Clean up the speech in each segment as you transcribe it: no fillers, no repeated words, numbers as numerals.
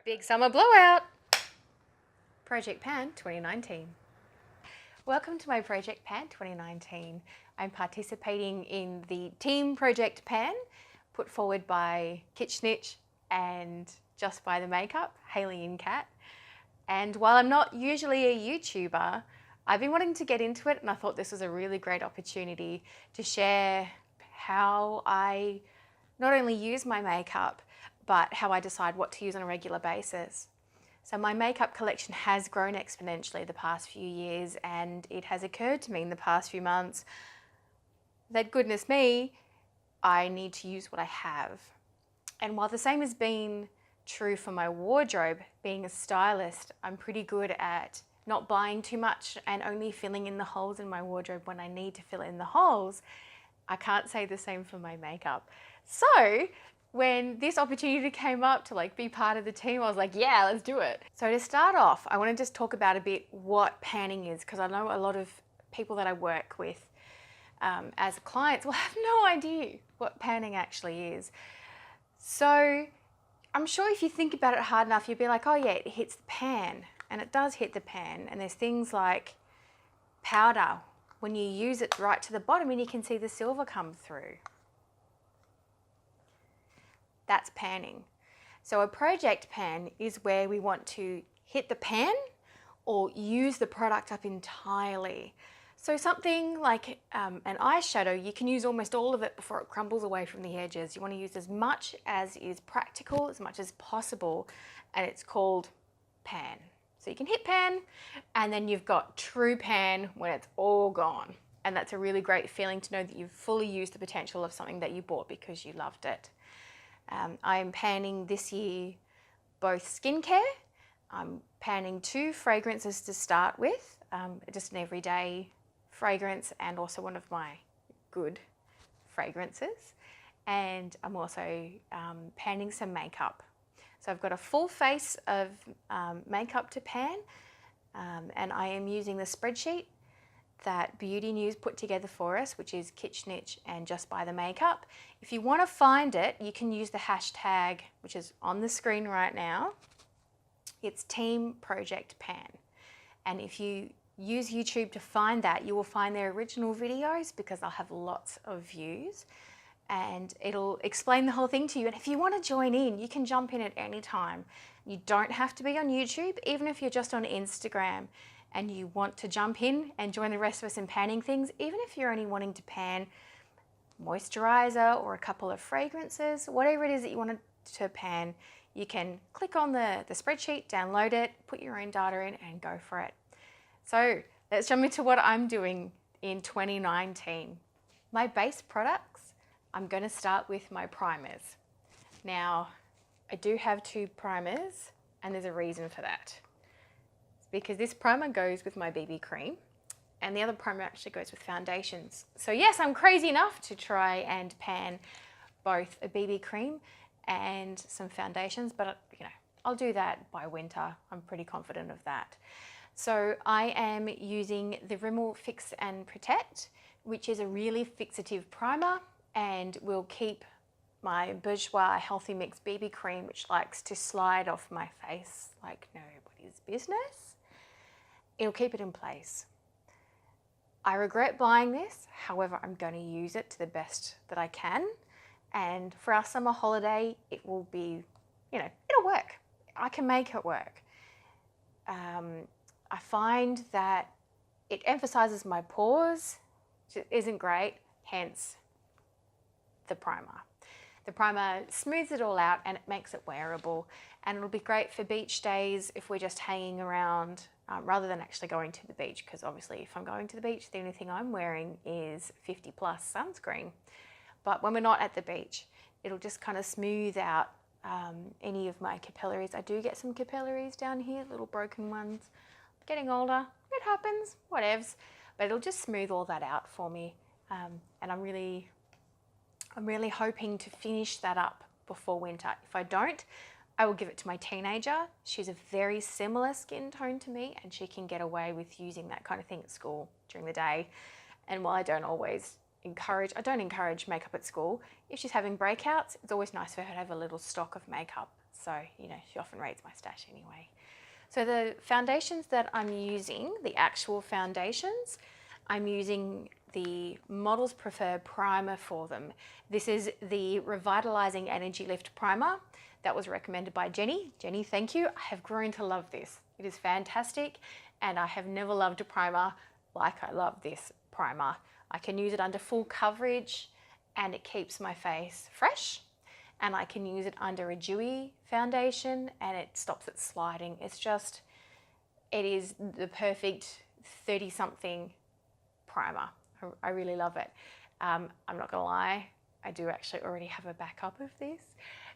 Big summer blowout! Project Pan 2019. Welcome to my Project Pan 2019. I'm participating in the Team Project Pan put forward by Kitchnitch and Just By the Makeup, Hayley and Kat. And while I'm not usually a YouTuber, I've been wanting to get into it, and I thought this was a really great opportunity to share how I not only use my makeup, but how I decide what to use on a regular basis. So my makeup collection has grown exponentially the past few years, and it has occurred to me in the past few months that, goodness me, I need to use what I have. And while the same has been true for my wardrobe, being a stylist, I'm pretty good at not buying too much and only filling in the holes in my wardrobe when I need to fill in the holes. I can't say the same for my makeup. So when this opportunity came up to be part of the team, I was like, yeah, let's do it. So to start off, I want to just talk about a bit what panning is, because I know a lot of people that I work with as clients will have no idea what panning actually is. So I'm sure if you think about it hard enough, you'll be like, oh yeah, it hits the pan. And it does hit the pan. And there's things like powder. When you use it right to the bottom and you can see the silver come through. That's panning. So a project pan is where we want to hit the pan or use the product up entirely. So something like an eyeshadow, you can use almost all of it before it crumbles away from the edges. You want to use as much as is practical, as much as possible, and it's called pan. So you can hit pan, and then you've got true pan when it's all gone. And that's a really great feeling to know that you've fully used the potential of something that you bought because you loved it. I'm panning this year both skincare. I'm panning 2 fragrances to start with, just an everyday fragrance and also one of my good fragrances. And I'm also panning some makeup. So I've got a full face of makeup to pan, and I am using the spreadsheet that Beauty News put together for us, which is Kitchnitch and Just By the Makeup. If you want to find it, you can use the hashtag, which is on the screen right now. It's Team Project Pan. And if you use YouTube to find that, you will find their original videos because they'll have lots of views. And it'll explain the whole thing to you. And if you want to join in, you can jump in at any time. You don't have to be on YouTube, even if you're just on Instagram and you want to jump in and join the rest of us in panning things, even if you're only wanting to pan moisturizer or a couple of fragrances, whatever it is that you want to pan, you can click on the spreadsheet, download it, put your own data in and go for it. So let's jump into what I'm doing in 2019. My base products, I'm going to start with my primers. Now, I do have 2 primers, and there's a reason for that. It's because this primer goes with my BB cream, and the other primer actually goes with foundations. So yes, I'm crazy enough to try and pan both a BB cream and some foundations, but I'll do that by winter. I'm pretty confident of that. So I am using the Rimmel Fix and Protect, which is a really fixative primer, and will keep my Bourjois Healthy Mix BB cream, which likes to slide off my face like nobody's business. It'll keep it in place. I regret buying this, however, I'm going to use it to the best that I can. And for our summer holiday, it will be, it'll work. I can make it work. I find that it emphasizes my pores, which isn't great, hence the primer. The primer smooths it all out and it makes it wearable, and it'll be great for beach days if we're just hanging around rather than actually going to the beach, because obviously if I'm going to the beach, the only thing I'm wearing is 50+ sunscreen. But when we're not at the beach, it'll just kind of smooth out any of my capillaries. I do get some capillaries down here, little broken ones. Getting older, it happens, whatevs, but it'll just smooth all that out for me. And I'm really hoping to finish that up before winter. If I don't, I will give it to my teenager. She's a very similar skin tone to me, and she can get away with using that kind of thing at school during the day. And while I don't encourage makeup at school, if she's having breakouts, it's always nice for her to have a little stock of makeup So, you know, she often raids my stash anyway. So the foundations that I'm using, the actual foundations, I'm using the Models Prefer Primer for them. This is the Revitalizing Energy Lift Primer that was recommended by Jenny. Jenny, thank you. I have grown to love this. It is fantastic, and I have never loved a primer like I love this primer. I can use it under full coverage and it keeps my face fresh, and I can use it under a dewy foundation and it stops it sliding. It's just, it is the perfect 30-something primer. I really love it. I'm not gonna lie, I do actually already have a backup of this.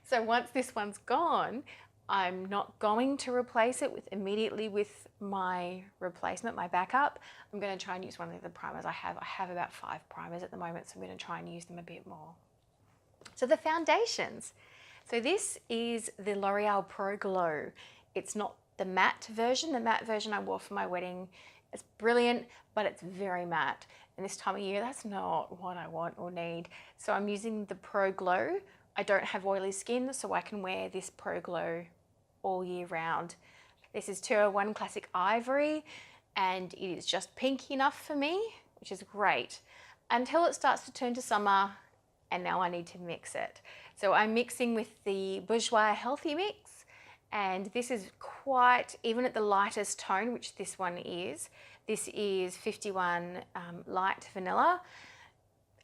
So once this one's gone, I'm not going to replace it immediately with my replacement, my backup. I'm going to try and use one of the primers I have. I have about 5 primers at the moment, so I'm going to try and use them a bit more. So the foundations. So this is the L'Oreal Pro Glow. It's not the matte version. The matte version I wore for my wedding. It's brilliant, but it's very matte. And this time of year, that's not what I want or need. So I'm using the Pro Glow. I don't have oily skin, so I can wear this Pro Glow all year round. This is 201 Classic Ivory, and it is just pink enough for me, which is great, until it starts to turn to summer, and now I need to mix it. So I'm mixing with the Bourjois Healthy Mix, and this is quite, even at the lightest tone, which this one is, this is 51 Light Vanilla.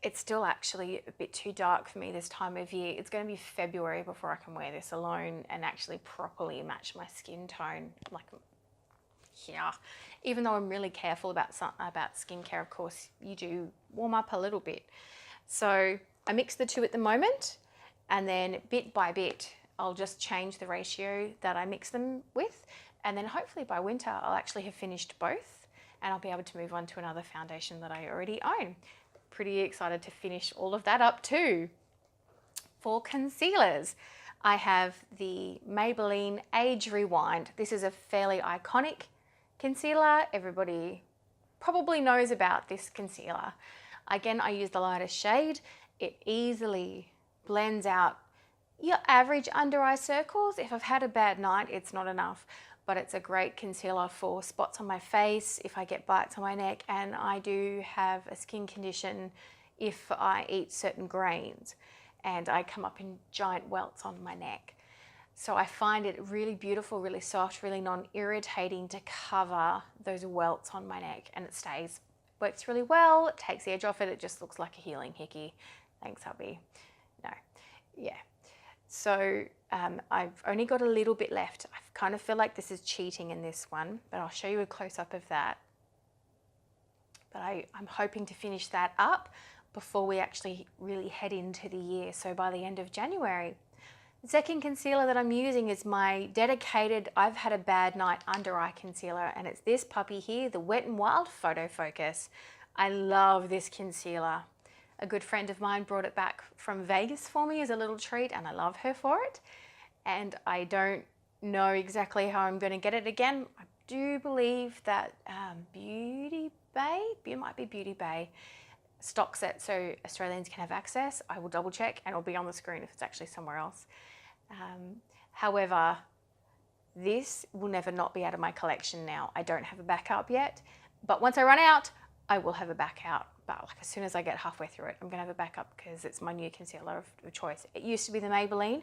It's still actually a bit too dark for me this time of year. It's going to be February before I can wear this alone and actually properly match my skin tone. Like, yeah, even though I'm really careful about skincare, of course, you do warm up a little bit. So I mix the two at the moment, and then bit by bit, I'll just change the ratio that I mix them with. And then hopefully by winter, I'll actually have finished both, and I'll be able to move on to another foundation that I already own. Pretty excited to finish all of that up too. For concealers, I have the Maybelline Age Rewind. This is a fairly iconic concealer. Everybody probably knows about this concealer. Again, I use the lightest shade. It easily blends out your average under eye circles. If I've had a bad night, it's not enough, but it's a great concealer for spots on my face, if I get bites on my neck, and I do have a skin condition if I eat certain grains and I come up in giant welts on my neck. So I find it really beautiful, really soft, really non-irritating to cover those welts on my neck, and it stays, works really well, it takes the edge off it, it just looks like a healing hickey. Thanks, hubby. No, yeah. So I've only got a little bit left. I kind of feel like this is cheating in this one, but I'll show you a close-up of that. But I'm hoping to finish that up before we actually really head into the year, so by the end of January. The second concealer that I'm using is my dedicated I've had a bad night under eye concealer, and it's this puppy here, the Wet n Wild Photo Focus. I love this concealer. A good friend of mine brought it back from Vegas for me as a little treat, and I love her for it. And I don't know exactly how I'm going to get it again. I do believe that Beauty Bay, it might be Beauty Bay, stocks it so Australians can have access. I will double check and it'll be on the screen if it's actually somewhere else. However, this will never not be out of my collection now. I don't have a backup yet, but once I run out, I will have a backup. But like as soon as I get halfway through it, I'm gonna have a backup because it's my new concealer of choice. It used to be the Maybelline,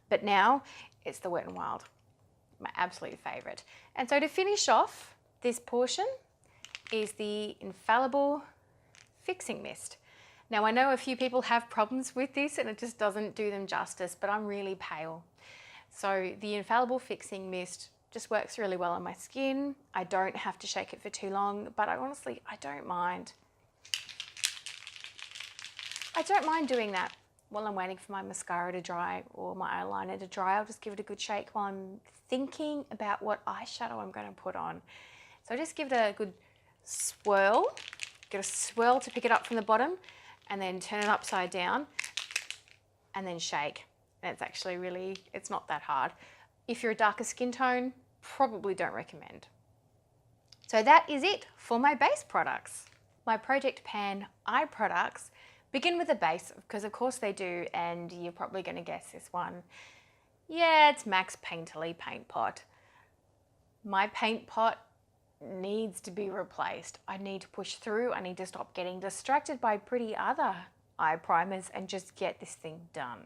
but now it's the Wet n Wild, my absolute favorite. And so to finish off this portion is the Infallible Fixing Mist. Now I know a few people have problems with this and it just doesn't do them justice, but I'm really pale. So the Infallible Fixing Mist just works really well on my skin. I don't have to shake it for too long, but I don't mind. I don't mind doing that while I'm waiting for my mascara to dry or my eyeliner to dry. I'll just give it a good shake while I'm thinking about what eyeshadow I'm going to put on. So just give it a good swirl. Get a swirl to pick it up from the bottom and then turn it upside down and then shake. And it's actually really, it's not that hard. If you're a darker skin tone, probably don't recommend. So that is it for my base products. My Project Pan eye products begin with a base, because of course they do, and you're probably going to guess this one. Yeah, it's Max Painterly paint pot. My paint pot needs to be replaced. I need to push through. I need to stop getting distracted by pretty other eye primers and just get this thing done.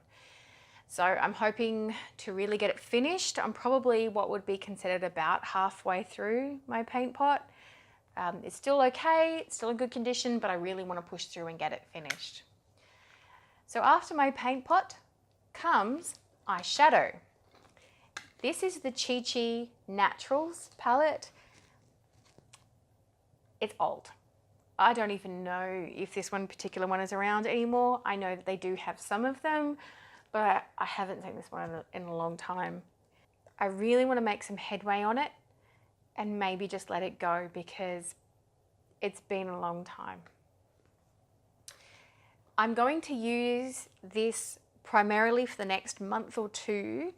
So I'm hoping to really get it finished. I'm probably what would be considered about halfway through my paint pot. It's still okay, it's still in good condition, but I really want to push through and get it finished. So after my paint pot comes eyeshadow. This is the Chi Chi Naturals palette. It's old. I don't even know if this one particular one is around anymore. I know that they do have some of them, but I haven't seen this one in a long time. I really want to make some headway on it and maybe just let it go because it's been a long time. I'm going to use this primarily for the next month or two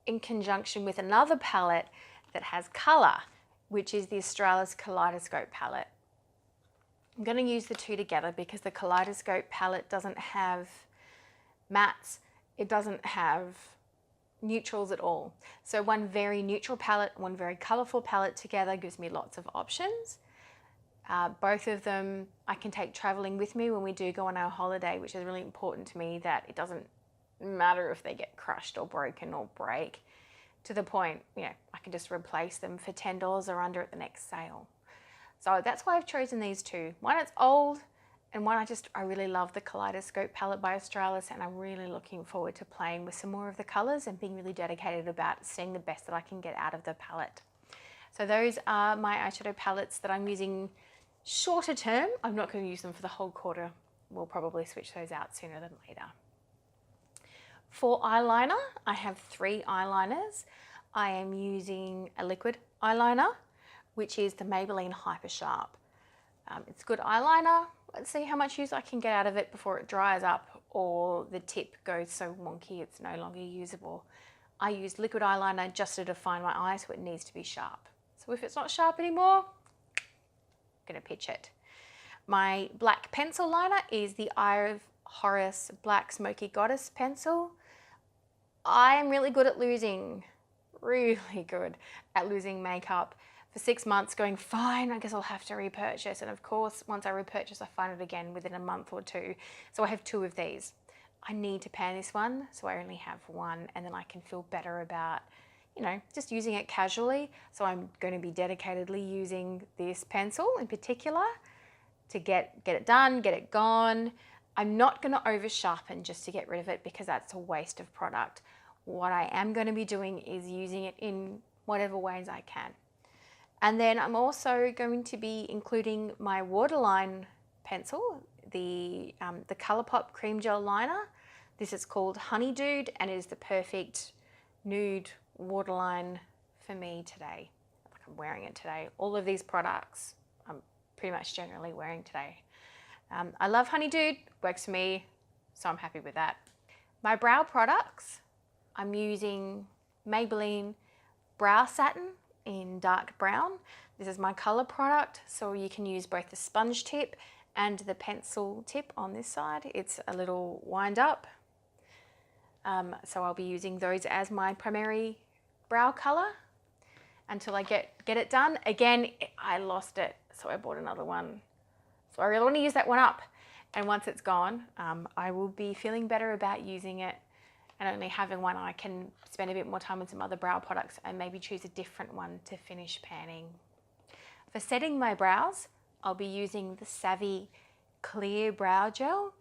in conjunction with another palette that has colour, which is the Australis Kaleidoscope palette. I'm going to use the two together because the Kaleidoscope palette doesn't have mattes, it doesn't have neutrals at all. So one very neutral palette, one very colourful palette together gives me lots of options. Both of them I can take travelling with me when we do go on our holiday, which is really important to me, that it doesn't matter if they get crushed or broken or break, to the point, I can just replace them for $10 or under at the next sale. So that's why I've chosen these two. One, it's old, and one I really love the Kaleidoscope palette by Australis, and I'm really looking forward to playing with some more of the colours and being really dedicated about seeing the best that I can get out of the palette. So those are my eyeshadow palettes that I'm using shorter term. I'm not going to use them for the whole quarter. We'll probably switch those out sooner than later. For eyeliner, I have 3 eyeliners. I am using a liquid eyeliner, which is the Maybelline Hyper Sharp. It's good eyeliner. Let's see how much use I can get out of it before it dries up or the tip goes so wonky it's no longer usable. I use liquid eyeliner just to define my eye, so it needs to be sharp. So if it's not sharp anymore, I'm gonna pitch it. My black pencil liner is the Eye of Horus Black Smoky Goddess pencil. I am really good at losing makeup. For 6 months going, fine, I guess I'll have to repurchase. And of course, once I repurchase, I find it again within a month or two. So I have 2 of these. I need to pan this one, so I only have one, and then I can feel better about, just using it casually. So I'm going to be dedicatedly using this pencil in particular to get it done, get it gone. I'm not going to over sharpen just to get rid of it because that's a waste of product. What I am going to be doing is using it in whatever ways I can. And then I'm also going to be including my waterline pencil, the Colourpop Cream Gel Liner. This is called Honey Dude, and it is the perfect nude waterline for me today. Like I'm wearing it today. All of these products I'm pretty much generally wearing today. I love Honey Dude, works for me, so I'm happy with that. My brow products, I'm using Maybelline Brow Satin in dark brown. This is my color product, so you can use both the sponge tip and the pencil tip on this side. It's a little wind up. So I'll be using those as my primary brow color until I get it done. Again, I lost it, so I bought another one. So I really want to use that one up. And once it's gone, I will be feeling better about using it and only having one. I can spend a bit more time on some other brow products and maybe choose a different one to finish panning. For setting my brows, I'll be using the Savvy Clear Brow Gel.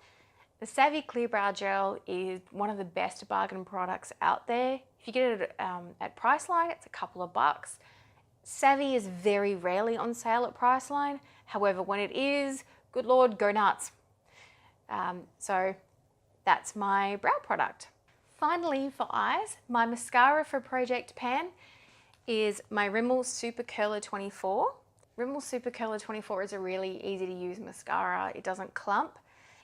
The Savvy Clear Brow Gel is one of the best bargain products out there. If you get it at Priceline, it's a couple of bucks. Savvy is very rarely on sale at Priceline. However, when it is, good Lord, go nuts. So that's my brow product. Finally, for eyes, my mascara for Project Pan is my Rimmel Super Curler 24. Rimmel Super Curler 24 is a really easy to use mascara. It doesn't clump.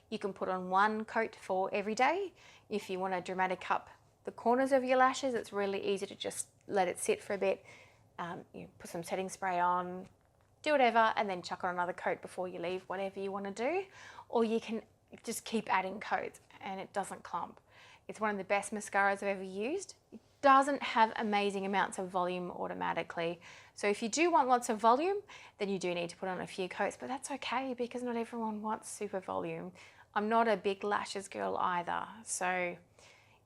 You can put on one coat for every day. If you want to dramatic up the corners of your lashes, it's really easy to just let it sit for a bit. You put some setting spray on, do whatever, and then chuck on another coat before you leave, whatever you want to do. Or you can just keep adding coats and it doesn't clump. It's one of the best mascaras I've ever used. It doesn't have amazing amounts of volume automatically. So if you do want lots of volume, then you do need to put on a few coats, but that's okay because not everyone wants super volume. I'm not a big lashes girl either. So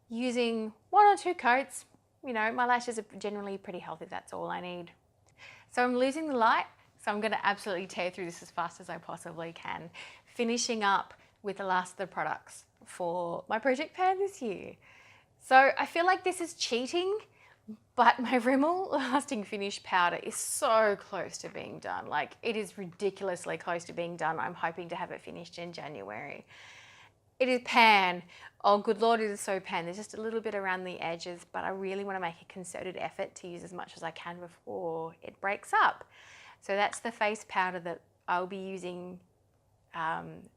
using 1 or 2 coats, you know, my lashes are generally pretty healthy. That's all I need. So I'm losing the light. So I'm going to absolutely tear through this as fast as I possibly can, finishing up with the last of the products for my Project Pan this year. So I feel like this is cheating, but my Rimmel Lasting Finish powder is so close to being done. Like, it is ridiculously close to being done. I'm hoping to have it finished in January. It is pan. Oh, good Lord, it is so pan. There's just a little bit around the edges, but I really want to make a concerted effort to use as much as I can before it breaks up. So that's the face powder that I'll be using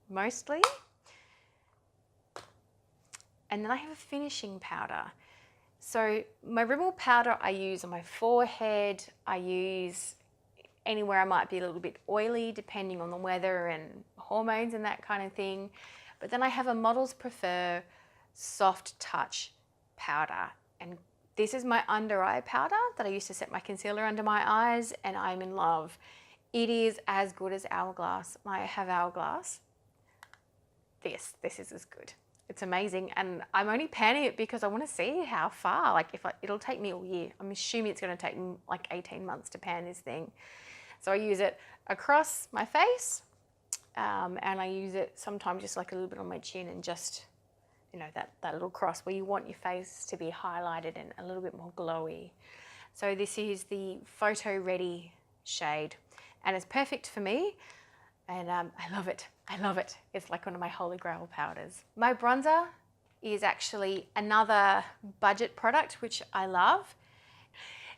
mostly. And then I have a finishing powder. So my Rimmel powder I use on my forehead. I use anywhere I might be a little bit oily depending on the weather and hormones and that kind of thing. But then I have a Models Prefer soft touch powder, and this is my under eye powder that I used to set my concealer under my eyes, and I'm in love. It is as good as Hourglass. I have Hourglass. This is as good. It's amazing, and I'm only panning it because I want to see how far. Like, it'll take me all year. I'm assuming it's going to take me like 18 months to pan this thing. So I use it across my face, and I use it sometimes just like a little bit on my chin, and just, you know, that little cross where you want your face to be highlighted and a little bit more glowy. So this is the Photo Ready shade, and it's perfect for me, and I love it. I love it. It's like one of my holy grail powders. My bronzer is actually another budget product which I love.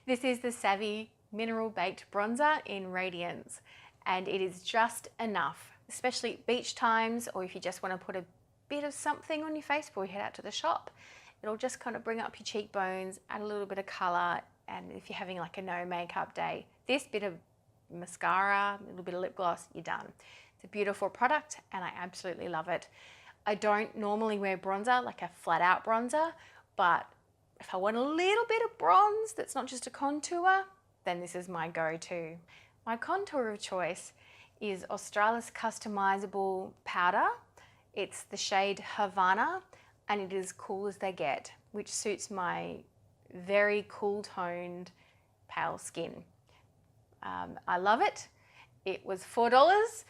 This is the Savvy Mineral Baked Bronzer in Radiance, and it is just enough, especially beach times, or if you just want to put a bit of something on your face before you head out to the shop. It'll just kind of bring up your cheekbones, add a little bit of color, and if you're having like a no makeup day, this bit of mascara, a little bit of lip gloss, you're done. It's a beautiful product and I absolutely love it. I don't normally wear bronzer, like a flat out bronzer, but if I want a little bit of bronze that's not just a contour, then this is my go-to. My contour of choice is Australis Customizable Powder. It's the shade Havana, and it is cool as they get, which suits my very cool toned pale skin. I love it. It was $4.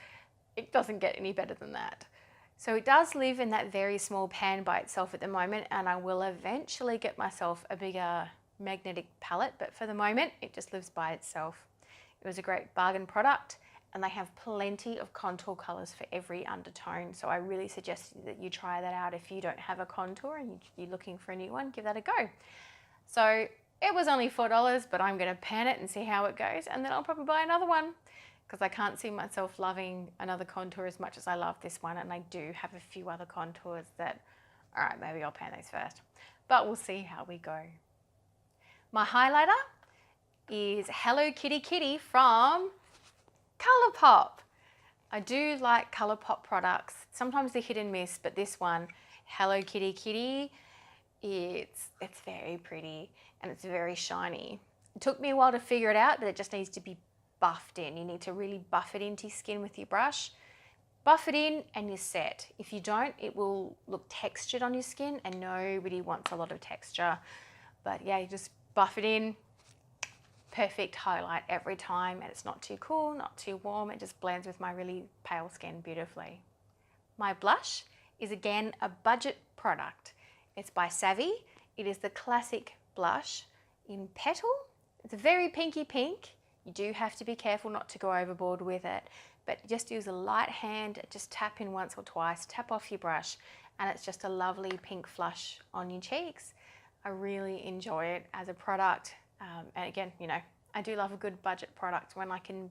It doesn't get any better than that. So it does live in that very small pan by itself at the moment, and I will eventually get myself a bigger magnetic palette, but for the moment it just lives by itself. It was a great bargain product, and they have plenty of contour colors for every undertone, so I really suggest that you try that out. If you don't have a contour and you're looking for a new one, give that a go. So it was only $4, but I'm going to pan it and see how it goes, and then I'll probably buy another one, because I can't see myself loving another contour as much as I love this one, and I do have a few other contours that, all right, maybe I'll pan those first, but we'll see how we go. My highlighter is Hello Kitty Kitty from Colourpop. I do like Colourpop products. Sometimes they're hit and miss, but this one, Hello Kitty Kitty, it's very pretty and it's very shiny. It took me a while to figure it out that it just needs to be buffed in. You need to really buff it into your skin with your brush. Buff it in and you're set. If you don't, it will look textured on your skin, and nobody wants a lot of texture. But yeah, you just buff it in. Perfect highlight every time, and it's not too cool, not too warm. It just blends with my really pale skin beautifully. My blush is again a budget product. It's by Savvy. It is the classic blush in Petal. It's a very pinky pink. You do have to be careful not to go overboard with it, but just use a light hand, just tap in once or twice, tap off your brush, and it's just a lovely pink flush on your cheeks. I really enjoy it as a product. And again, you know, I do love a good budget product. When I can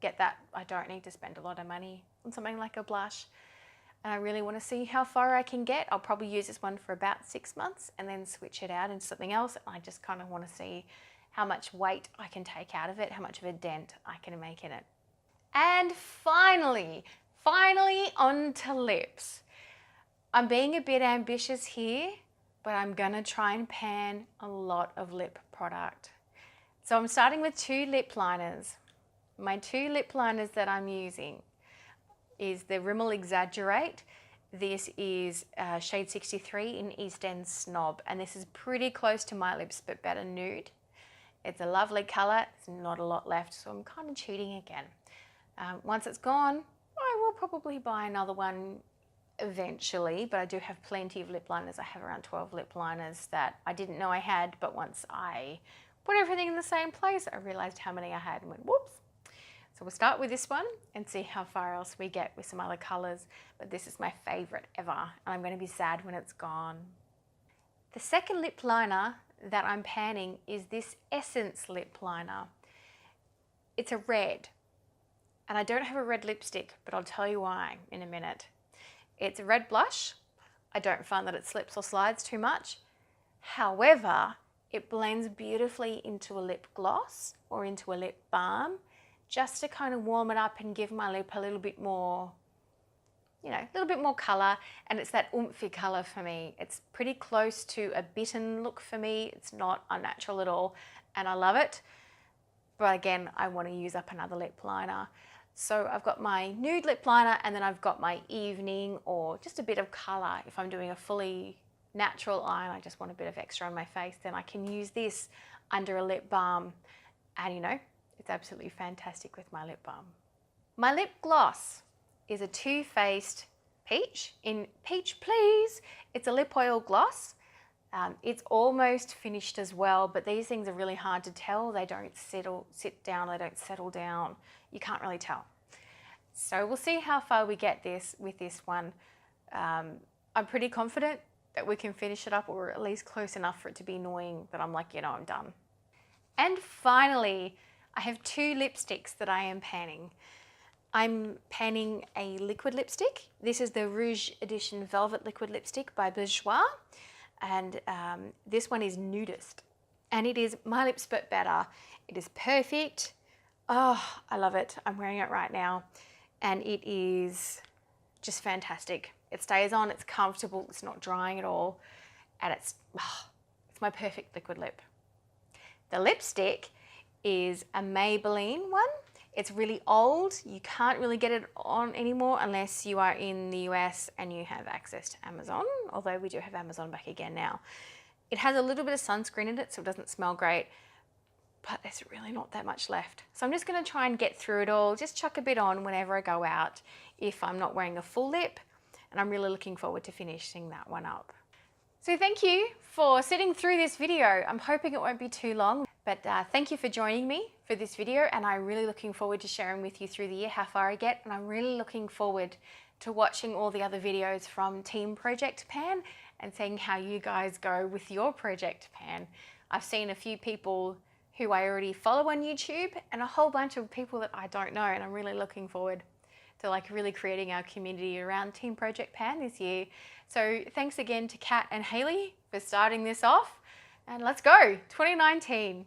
get that, I don't need to spend a lot of money on something like a blush. And I really want to see how far I can get. I'll probably use this one for about 6 months and then switch it out into something else. I just kind of want to see how much weight I can take out of it, how much of a dent I can make in it. And finally on to lips. I'm being a bit ambitious here. but I'm gonna try and pan a lot of lip product. So I'm starting with 2 lip liners. My 2 lip liners that I'm using is the Rimmel Exaggerate. This is shade 63 in East End Snob, and this is pretty close to My Lips but better nude. It's a lovely colour, there's not a lot left, so I'm kind of cheating again. Once it's gone, I will probably buy another one eventually, but I do have plenty of lip liners. I have around 12 lip liners that I didn't know I had, but once I put everything in the same place, I realised how many I had and went, whoops. So we'll start with this one and see how far else we get with some other colours, but this is my favourite ever, and I'm going to be sad when it's gone. The second lip liner that I'm panning is this Essence lip liner. It's a red, and I don't have a red lipstick, but I'll tell you why in a minute. It's a red blush. I don't find that it slips or slides too much. However, it blends beautifully into a lip gloss or into a lip balm, just to kind of warm it up and give my lip a little bit more, a little bit more colour, and it's that oomphy colour for me. It's pretty close to a bitten look for me. It's not unnatural at all, and I love it. But again, I want to use up another lip liner. So I've got my nude lip liner, and then I've got my evening or just a bit of colour. If I'm doing a fully natural eye and I just want a bit of extra on my face, then I can use this under a lip balm, and it's absolutely fantastic with my lip balm. My lip gloss is a Too Faced Peach in Peach Please. It's a lip oil gloss. It's almost finished as well, but these things are really hard to tell. They don't sit down, they don't settle down. You can't really tell. So we'll see how far we get with this one. I'm pretty confident that we can finish it up, or at least close enough for it to be annoying, but I'm like, I'm done. And finally, I have 2 lipsticks that I am panning. I'm panning a liquid lipstick. This is the Rouge Edition Velvet Liquid Lipstick by Bourjois. And this one is Nudist. And it is My Lips But Better. It is perfect. Oh, I love it. I'm wearing it right now. And it is just fantastic. It stays on, it's comfortable, it's not drying at all. And it's my perfect liquid lip. The lipstick is a Maybelline one. It's really old. You can't really get it on anymore unless you are in the US and you have access to Amazon, although we do have Amazon back again now. It has a little bit of sunscreen in it, so it doesn't smell great, but there's really not that much left. So I'm just gonna try and get through it all, just chuck a bit on whenever I go out if I'm not wearing a full lip, and I'm really looking forward to finishing that one up. So thank you for sitting through this video. I'm hoping it won't be too long, but thank you for joining me for this video, and I'm really looking forward to sharing with you through the year how far I get, and I'm really looking forward to watching all the other videos from Team Project Pan and seeing how you guys go with your Project Pan. I've seen a few people who I already follow on YouTube and a whole bunch of people that I don't know, and I'm really looking forward to really creating our community around Team Project Pan this year. So thanks again to Kat and Hayley for starting this off, and let's go 2019.